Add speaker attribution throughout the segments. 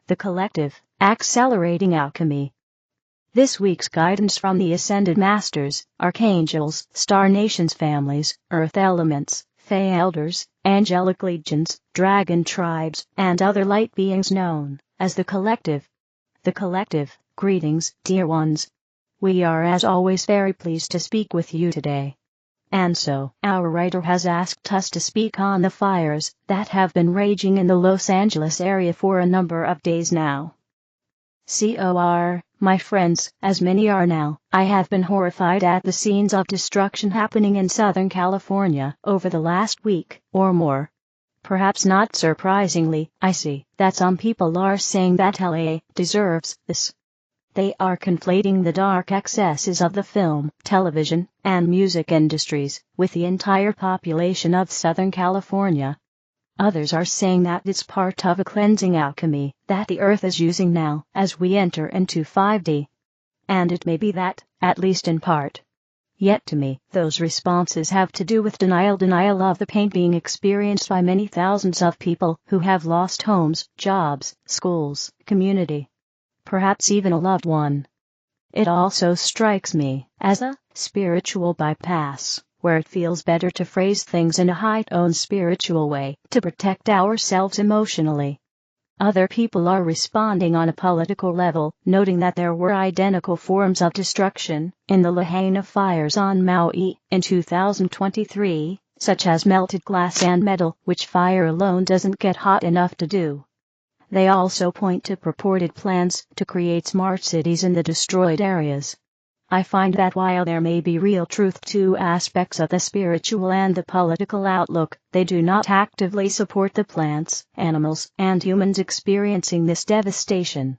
Speaker 1: The Collective, Accelerating Alchemy. This week's guidance from the Ascended Masters, Archangels, Star Nations families, Earth Elements, Fey Elders, Angelic Legions, Dragon Tribes, and other light beings known as the Collective. The Collective, greetings, dear ones. We are as always very pleased to speak with you today. And so, our writer has asked us to speak on the fires that have been raging in the Los Angeles area for a number of days now. My friends, as many are now, I have been horrified at the scenes of destruction happening in Southern California over the last week or more. Perhaps not surprisingly, I see that some people are saying that LA deserves this. They are conflating the dark excesses of the film, television, and music industries with the entire population of Southern California. Others are saying that it's part of a cleansing alchemy that the Earth is using now as we enter into 5D. And it may be that, at least in part. Yet to me, those responses have to do with denial of the pain being experienced by many thousands of people who have lost homes, jobs, schools, community. Perhaps even a loved one. It also strikes me as a spiritual bypass, where it feels better to phrase things in a high-tone spiritual way to protect ourselves emotionally. Other people are responding on a political level, noting that there were identical forms of destruction in the Lahaina fires on Maui in 2023, such as melted glass and metal, which fire alone doesn't get hot enough to do. They also point to purported plans to create smart cities in the destroyed areas. I find that while there may be real truth to aspects of the spiritual and the political outlook, they do not actively support the plants, animals, and humans experiencing this devastation.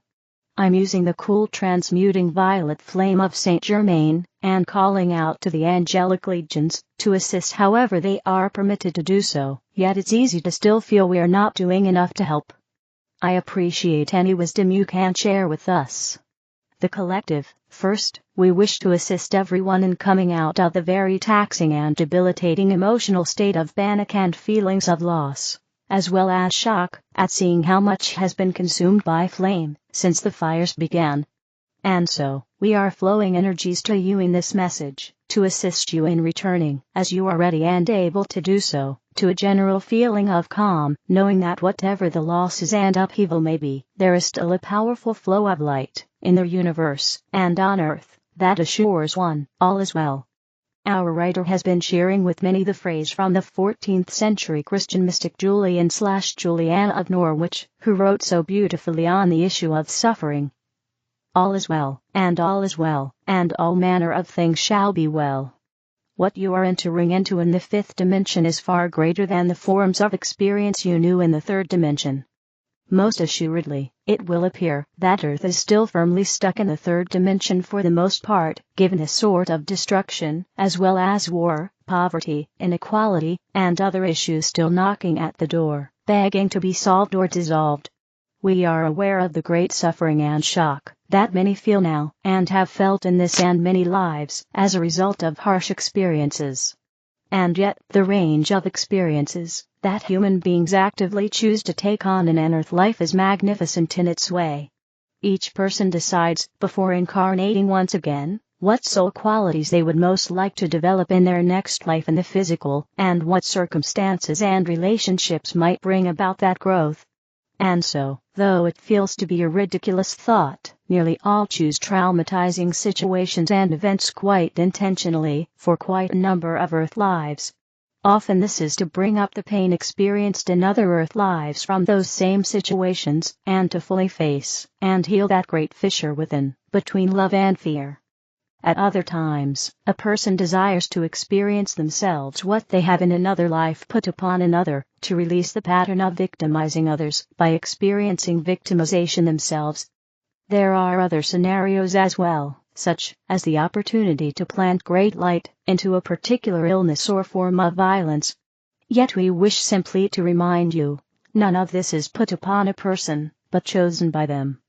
Speaker 1: I'm using the cool transmuting violet flame of Saint Germain, and calling out to the angelic legions to assist however they are permitted to do so, yet it's easy to still feel we are not doing enough to help. I appreciate any wisdom you can share with us. The Collective. First, we wish to assist everyone in coming out of the very taxing and debilitating emotional state of panic and feelings of loss, as well as shock at seeing how much has been consumed by flame since the fires began. And so, we are flowing energies to you in this message, to assist you in returning, as you are ready and able to do so, to a general feeling of calm, knowing that whatever the losses and upheaval may be, there is still a powerful flow of light in the universe and on Earth that assures one, all is well. Our writer has been sharing with many the phrase from the 14th century Christian mystic Julian/Juliana of Norwich, who wrote so beautifully on the issue of suffering. All is well, and all is well, and all manner of things shall be well. What you are entering into in the 5th dimension is far greater than the forms of experience you knew in the 3rd dimension. Most assuredly, it will appear that Earth is still firmly stuck in the 3rd dimension for the most part, given the sort of destruction, as well as war, poverty, inequality, and other issues still knocking at the door, begging to be solved or dissolved. We are aware of the great suffering and shock that many feel now, and have felt in this and many lives, as a result of harsh experiences. And yet, the range of experiences that human beings actively choose to take on in an Earth life is magnificent in its way. Each person decides, before incarnating once again, what soul qualities they would most like to develop in their next life in the physical, and what circumstances and relationships might bring about that growth. And so, though it feels to be a ridiculous thought, nearly all choose traumatizing situations and events quite intentionally, for quite a number of Earth lives. Often this is to bring up the pain experienced in other Earth lives from those same situations, and to fully face and heal that great fissure within, between love and fear. At other times, a person desires to experience themselves what they have in another life put upon another, to release the pattern of victimizing others by experiencing victimization themselves. There are other scenarios as well, such as the opportunity to plant great light into a particular illness or form of violence. Yet we wish simply to remind you, none of this is put upon a person, but chosen by them.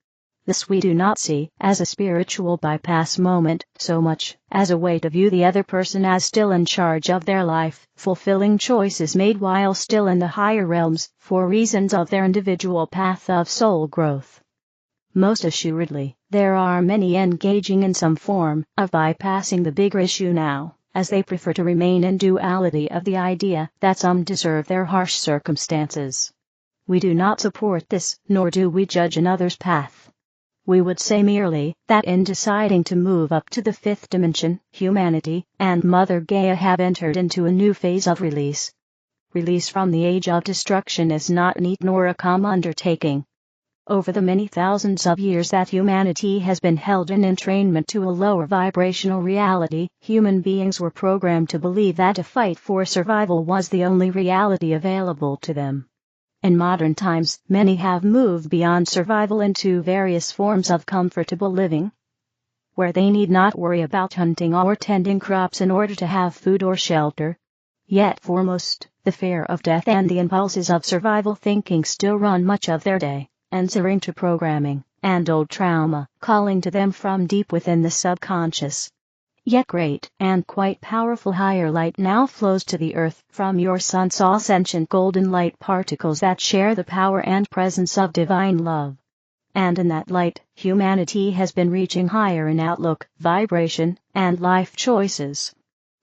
Speaker 1: This we do not see as a spiritual bypass moment so much as a way to view the other person as still in charge of their life, fulfilling choices made while still in the higher realms for reasons of their individual path of soul growth. Most assuredly, there are many engaging in some form of bypassing the bigger issue now, as they prefer to remain in duality of the idea that some deserve their harsh circumstances. We do not support this, nor do we judge another's path. We would say merely that in deciding to move up to the fifth dimension, humanity and Mother Gaia have entered into a new phase of release. Release from the age of destruction is not neat nor a calm undertaking. Over the many thousands of years that humanity has been held in entrainment to a lower vibrational reality, human beings were programmed to believe that a fight for survival was the only reality available to them. In modern times, many have moved beyond survival into various forms of comfortable living, where they need not worry about hunting or tending crops in order to have food or shelter. Yet for most, the fear of death and the impulses of survival thinking still run much of their day, answering to programming and old trauma, calling to them from deep within the subconscious. Yet great and quite powerful higher light now flows to the earth from your sun's all sentient golden light particles that share the power and presence of divine love. And in that light, humanity has been reaching higher in outlook, vibration, and life choices.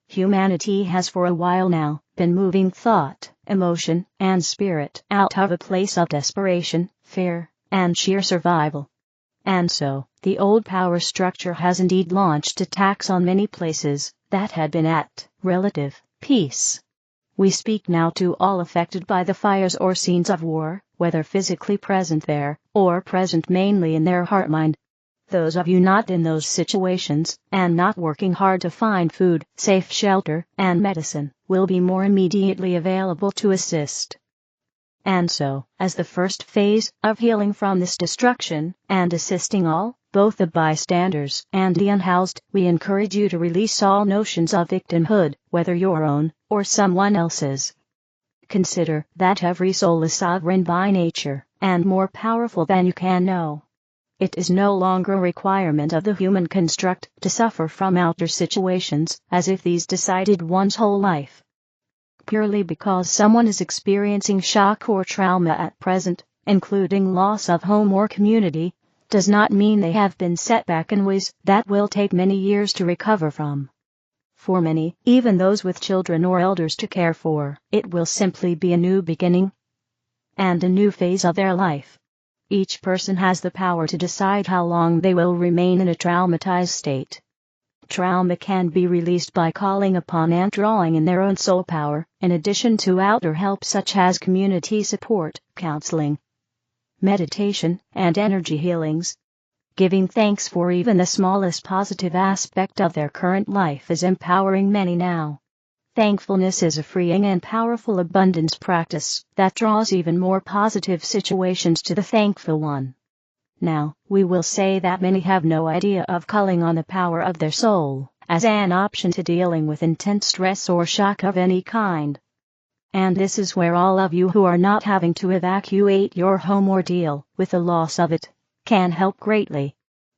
Speaker 1: Humanity has for a while now been moving thought, emotion, and spirit out of a place of desperation, fear, and sheer survival. And so, the old power structure has indeed launched attacks on many places that had been at relative peace. We speak now to all affected by the fires or scenes of war, whether physically present there, or present mainly in their heart-mind. Those of you not in those situations, and not working hard to find food, safe shelter, and medicine, will be more immediately available to assist. And so, as the first phase of healing from this destruction, and assisting all, both the bystanders and the unhoused, we encourage you to release all notions of victimhood, whether your own, or someone else's. Consider that every soul is sovereign by nature, and more powerful than you can know. It is no longer a requirement of the human construct to suffer from outer situations, as if these decided one's whole life. Purely because someone is experiencing shock or trauma at present, including loss of home or community, does not mean they have been set back in ways that will take many years to recover from. For many, even those with children or elders to care for, it will simply be a new beginning and a new phase of their life. Each person has the power to decide how long they will remain in a traumatized state. Trauma can be released by calling upon and drawing in their own soul power, in addition to outer help such as community support, counseling, meditation, and energy healings. Giving thanks for even the smallest positive aspect of their current life is empowering many now. Thankfulness is a freeing and powerful abundance practice that draws even more positive situations to the thankful one. Now, we will say that many have no idea of calling on the power of their soul as an option to dealing with intense stress or shock of any kind. And this is where all of you who are not having to evacuate your home or deal with the loss of it can help greatly.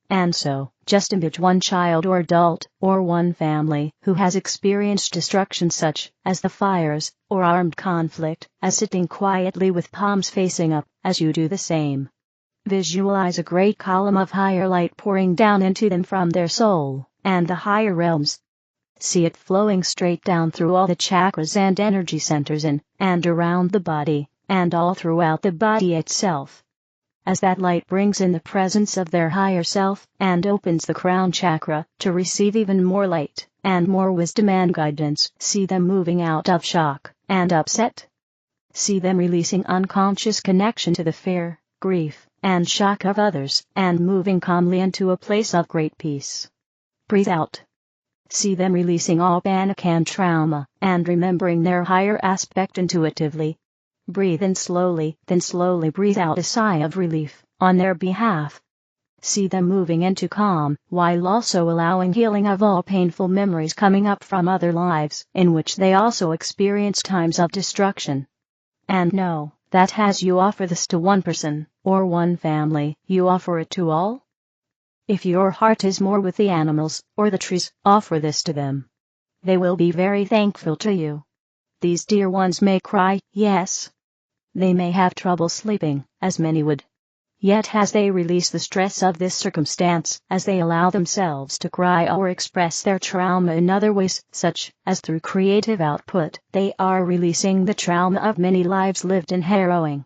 Speaker 1: And so, just imagine one child or adult, or one family who has experienced destruction such as the fires or armed conflict, as sitting quietly with palms facing up, as you do the same. Visualize a great column of higher light pouring down into them from their soul and the higher realms. See it flowing straight down through all the chakras and energy centers in and around the body, and all throughout the body itself. As that light brings in the presence of their higher self and opens the crown chakra to receive even more light and more wisdom and guidance, see them moving out of shock and upset. See them releasing unconscious connection to the fear, grief, and shock of others, and moving calmly into a place of great peace. Breathe out. See them releasing all panic and trauma, and remembering their higher aspect intuitively. Breathe in slowly, then slowly breathe out a sigh of relief on their behalf. See them moving into calm, while also allowing healing of all painful memories coming up from other lives, in which they also experienced times of destruction. And know that as you offer this to one person, or one family, you offer it to all. If your heart is more with the animals, or the trees, offer this to them. They will be very thankful to you. These dear ones may cry, yes. They may have trouble sleeping, as many would. Yet as they release the stress of this circumstance, as they allow themselves to cry or express their trauma in other ways, such as through creative output, they are releasing the trauma of many lives lived in harrowing,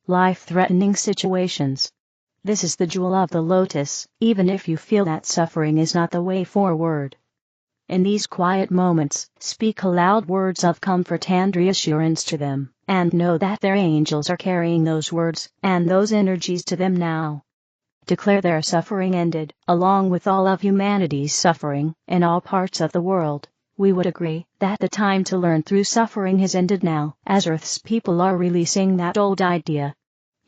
Speaker 1: life-threatening situations. This is the jewel of the lotus, even if you feel that suffering is not the way forward. In these quiet moments, speak aloud words of comfort and reassurance to them, and know that their angels are carrying those words and those energies to them now. Declare their suffering ended, along with all of humanity's suffering, in all parts of the world. We would agree that the time to learn through suffering has ended now, as Earth's people are releasing that old idea.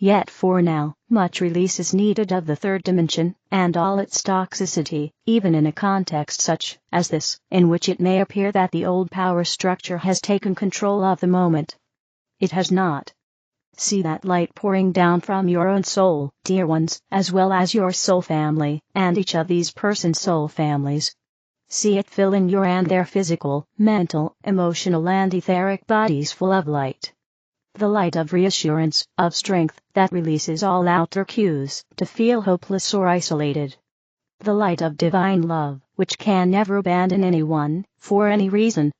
Speaker 1: Yet for now, much release is needed of the third dimension, and all its toxicity, even in a context such as this, in which it may appear that the old power structure has taken control of the moment. It has not. See that light pouring down from your own soul, dear ones, as well as your soul family, and each of these persons' soul families. See it filling your and their physical, mental, emotional and etheric bodies full of light. The light of reassurance, of strength, that releases all outer cues to feel hopeless or isolated. The light of divine love, which can never abandon anyone, for any reason.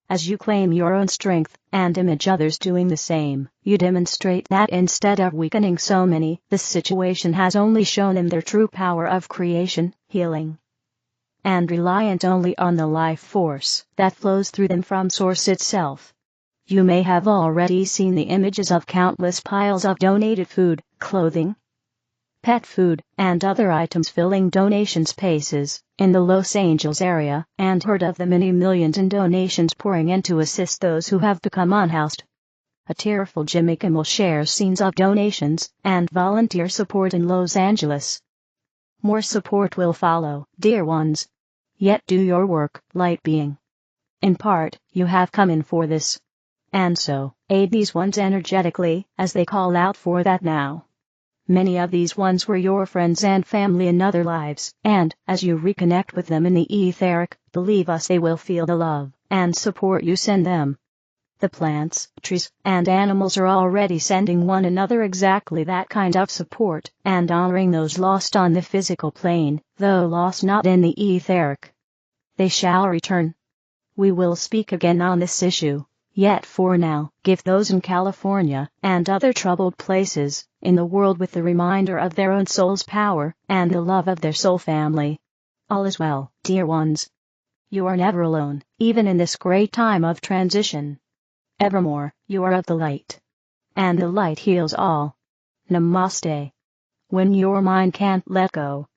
Speaker 1: As you claim your own strength, and image others doing the same, you demonstrate that instead of weakening so many, this situation has only shown them their true power of creation, healing, and reliant only on the life force that flows through them from Source itself. You may have already seen the images of countless piles of donated food, clothing, pet food, and other items filling donation spaces in the Los Angeles area, and heard of the many millions in donations pouring in to assist those who have become unhoused. A tearful Jimmy Kimmel shares scenes of donations and volunteer support in Los Angeles. More support will follow, dear ones. Yet do your work, light being. In part, you have come in for this. And so, aid these ones energetically, as they call out for that now. Many of these ones were your friends and family in other lives, and, as you reconnect with them in the etheric, believe us, they will feel the love and support you send them. The plants, trees, and animals are already sending one another exactly that kind of support, and honoring those lost on the physical plane, though lost not in the etheric. They shall return. We will speak again on this issue. Yet for now, give those in California and other troubled places in the world with the reminder of their own soul's power and the love of their soul family. All is well, dear ones. You are never alone, even in this great time of transition. Evermore, you are of the light. And the light heals all. Namaste. When your mind can't let go.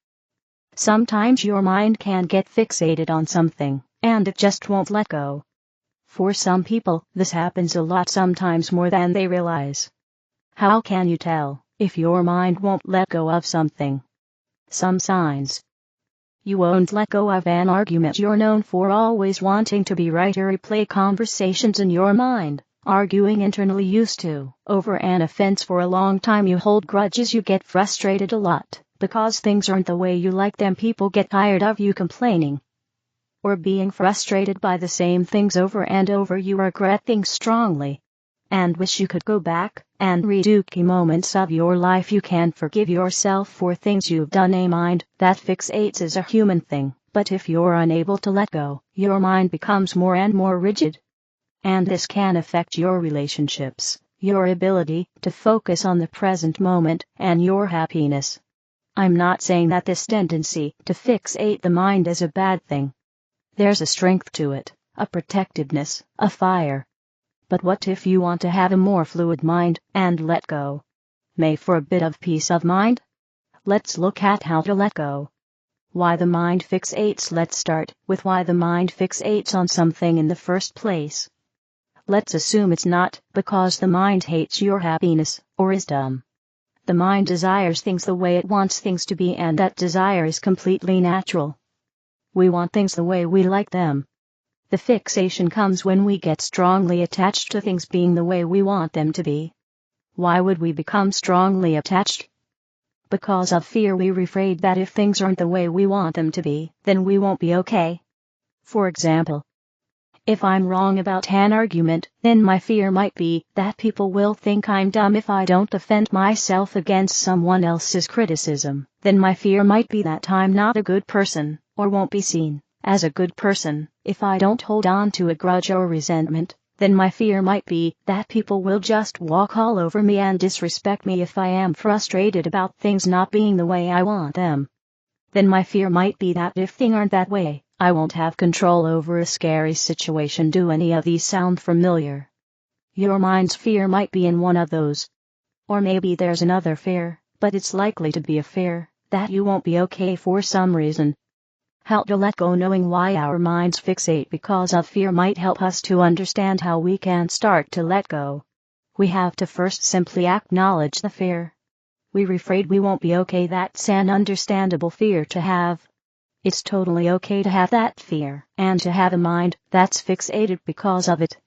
Speaker 1: Sometimes your mind can get fixated on something, and it just won't let go. For some people, this happens a lot, sometimes more than they realize. How can you tell if your mind won't let go of something? Some signs. You won't let go of an argument you're known for always wanting to be right, or replay conversations in your mind, arguing internally used to, over an offense for a long time. You hold grudges, you get frustrated a lot, because things aren't the way you like them. People get tired of you complaining or being frustrated by the same things over and over. You regret things strongly and wish you could go back and redo key moments of your life. You can't forgive yourself for things you've done. A mind that fixates is a human thing, but if you're unable to let go, your mind becomes more and more rigid. And this can affect your relationships, your ability to focus on the present moment, and your happiness. I'm not saying that this tendency to fixate the mind is a bad thing. There's a strength to it, a protectiveness, a fire. But what if you want to have a more fluid mind and let go? May for a bit of peace of mind? Let's look at how to let go. Why the mind fixates. Let's start with why the mind fixates on something in the first place. Let's assume it's not because the mind hates your happiness or is dumb. The mind desires things the way it wants things to be, and that desire is completely natural. We want things the way we like them. The fixation comes when we get strongly attached to things being the way we want them to be. Why would we become strongly attached? Because of fear. We're afraid that if things aren't the way we want them to be, then we won't be okay. For example, If I'm wrong about an argument, then my fear might be that people will think I'm dumb if I don't defend myself against someone else's criticism. Then my fear might be that I'm not a good person, or won't be seen as a good person if I don't hold on to a grudge or resentment. Then my fear might be that people will just walk all over me and disrespect me if I am frustrated about things not being the way I want them. Then my fear might be that if things aren't that way, I won't have control over a scary situation. Do any of these sound familiar? Your mind's fear might be in one of those. Or maybe there's another fear, but it's likely to be a fear that you won't be okay for some reason. How to let go. Knowing why our minds fixate because of fear might help us to understand how we can start to let go. We have to first simply acknowledge the fear. We're afraid we won't be okay. That's an understandable fear to have. It's totally okay to have that fear and to have a mind that's fixated because of it.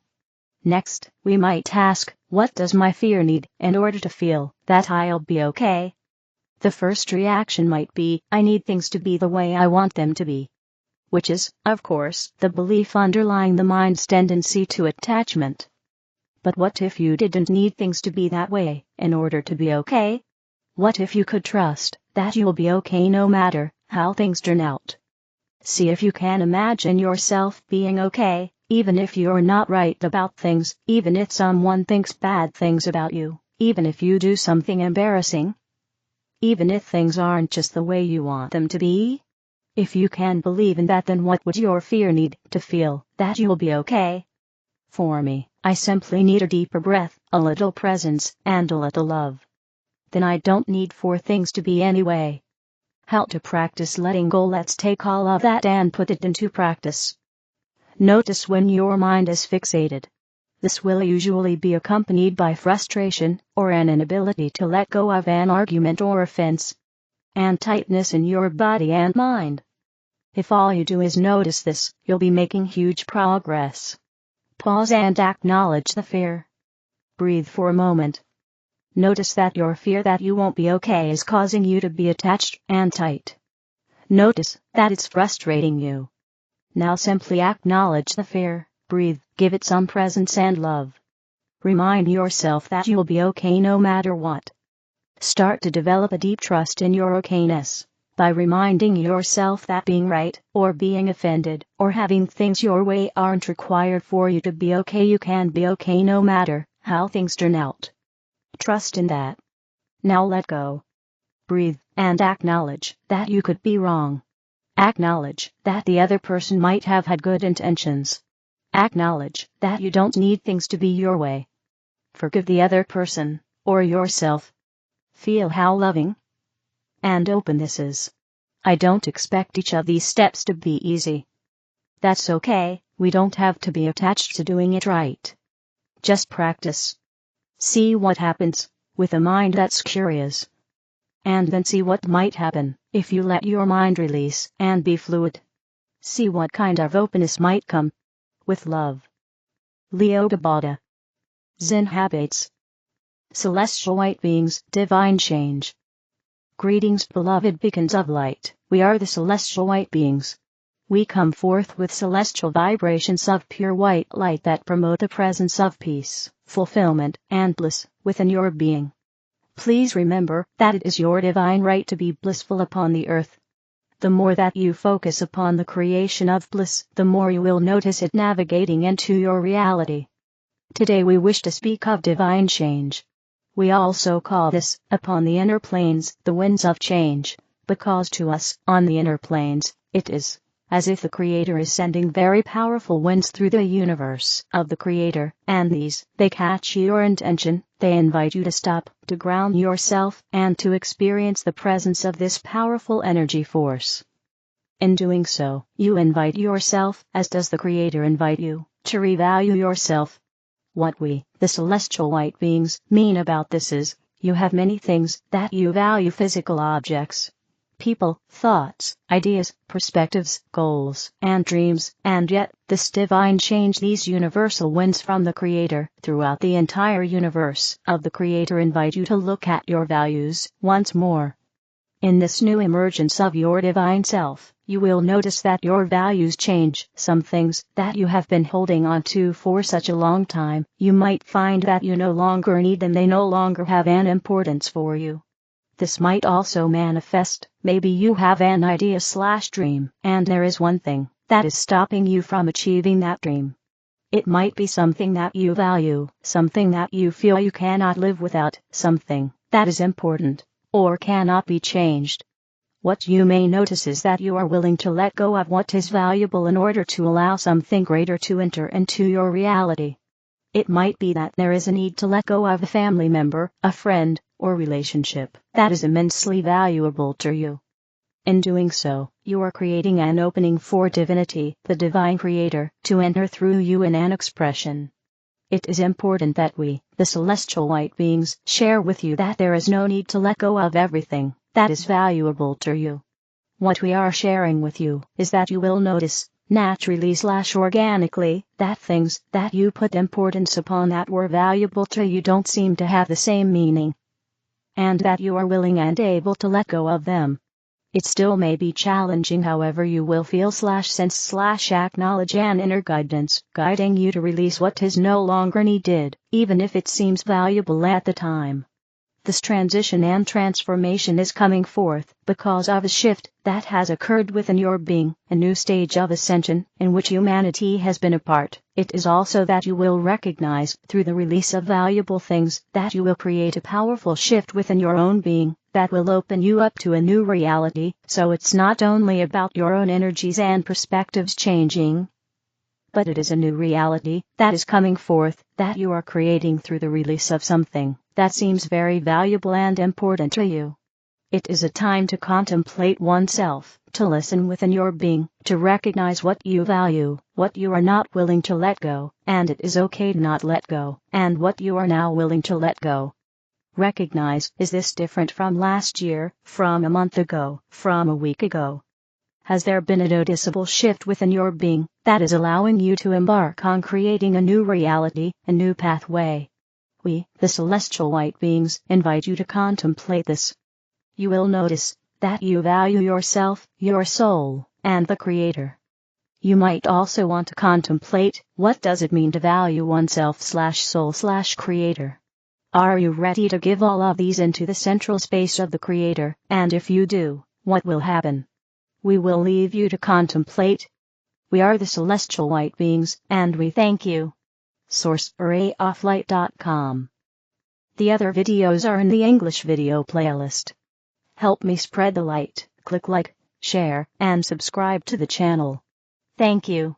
Speaker 1: Next, we might ask, what does my fear need in order to feel that I'll be okay? The first reaction might be, I need things to be the way I want them to be. Which is, of course, the belief underlying the mind's tendency to attachment. But what if you didn't need things to be that way in order to be okay? What if you could trust that you'll be okay no matter how things turn out? See if you can imagine yourself being okay, even if you're not right about things, even if someone thinks bad things about you, even if you do something embarrassing, even if things aren't just the way you want them to be. If you can believe in that, then what would your fear need to feel that you'll be okay? For me, I simply need a deeper breath, a little presence, and a little love. Then I don't need for things to be anyway. How to practice letting go. Let's take all of that and put it into practice. Notice when your mind is fixated. This will usually be accompanied by frustration, or an inability to let go of an argument or offense, and tightness in your body and mind. If all you do is notice this, you'll be making huge progress. Pause and acknowledge the fear. Breathe for a moment. Notice that your fear that you won't be okay is causing you to be attached and tight. Notice that it's frustrating you. Now simply acknowledge the fear, breathe, give it some presence and love. Remind yourself that you'll be okay no matter what. Start to develop a deep trust in your okayness by reminding yourself that being right, or being offended, or having things your way aren't required for you to be okay. You can be okay no matter how things turn out. Trust in that. Now let go. Breathe, and acknowledge that you could be wrong. Acknowledge that the other person might have had good intentions. Acknowledge that you don't need things to be your way. Forgive the other person, or yourself. Feel how loving and open this is. I don't expect each of these steps to be easy. That's okay, we don't have to be attached to doing it right. Just practice. See what happens with a mind that's curious. And then see what might happen if you let your mind release and be fluid. See what kind of openness might come with love. Leo Babauta. Zen Habits. Celestial White Beings, Divine Change. Greetings, beloved beacons of light. We are the celestial white beings. We come forth with celestial vibrations of pure white light that promote the presence of peace, fulfillment, and bliss within your being. Please remember that it is your divine right to be blissful upon the earth. The more that you focus upon the creation of bliss, the more you will notice it navigating into your reality. Today we wish to speak of divine change. We also call this, upon the inner planes, the winds of change, because to us, on the inner planes, it is as if the Creator is sending very powerful winds through the universe of the Creator, and these, they catch your intention, they invite you to stop, to ground yourself, and to experience the presence of this powerful energy force. In doing so, you invite yourself, as does the Creator invite you, to revalue yourself. What we, the celestial white beings, mean about this is, you have many things that you value: physical objects, people, thoughts, ideas, perspectives, goals, and dreams, and yet, this divine change, these universal winds from the Creator, throughout the entire universe of the Creator, invite you to look at your values once more. In this new emergence of your divine self, You will notice that your values change. Some things that you have been holding on to for such a long time, you might find that you no longer need them, they no longer have an importance for you. This might also manifest, maybe you have an idea/dream, and there is one thing that is stopping you from achieving that dream. It might be something that you value, something that you feel you cannot live without, something that is important, or cannot be changed. What you may notice is that you are willing to let go of what is valuable in order to allow something greater to enter into your reality. It might be that there is a need to let go of a family member, a friend, or relationship that is immensely valuable to you. In doing so, you are creating an opening for divinity, the divine creator, to enter through you in an expression. It is important that we, the celestial white beings, share with you that there is no need to let go of everything that is valuable to you. What we are sharing with you is that you will notice, naturally/organically, that things that you put importance upon that were valuable to you don't seem to have the same meaning, and that you are willing and able to let go of them. It still may be challenging, however you will feel/sense/acknowledge an inner guidance guiding you to release what is no longer needed, even if it seems valuable at the time. This transition and transformation is coming forth because of a shift that has occurred within your being, a new stage of ascension in which humanity has been a part. It is also that you will recognize through the release of valuable things that you will create a powerful shift within your own being that will open you up to a new reality. So it's not only about your own energies and perspectives changing, but it is a new reality that is coming forth that you are creating through the release of something that seems very valuable and important to you. It is a time to contemplate oneself, to listen within your being, to recognize what you value, what you are not willing to let go, and it is okay to not let go, and what you are now willing to let go. Recognize, is this different from last year, from a month ago, from a week ago? Has there been a noticeable shift within your being that is allowing you to embark on creating a new reality, a new pathway? We, the celestial white beings, invite you to contemplate this. You will notice that you value yourself, your soul, and the Creator. You might also want to contemplate, what does it mean to value oneself/soul/Creator? Are you ready to give all of these into the central space of the Creator? And if you do, what will happen? We will leave you to contemplate. We are the celestial white beings, and we thank you. Source: arrayoflight.com. The other videos are in the English video playlist. Help me spread the light. Click like, share, and subscribe to the channel. Thank you.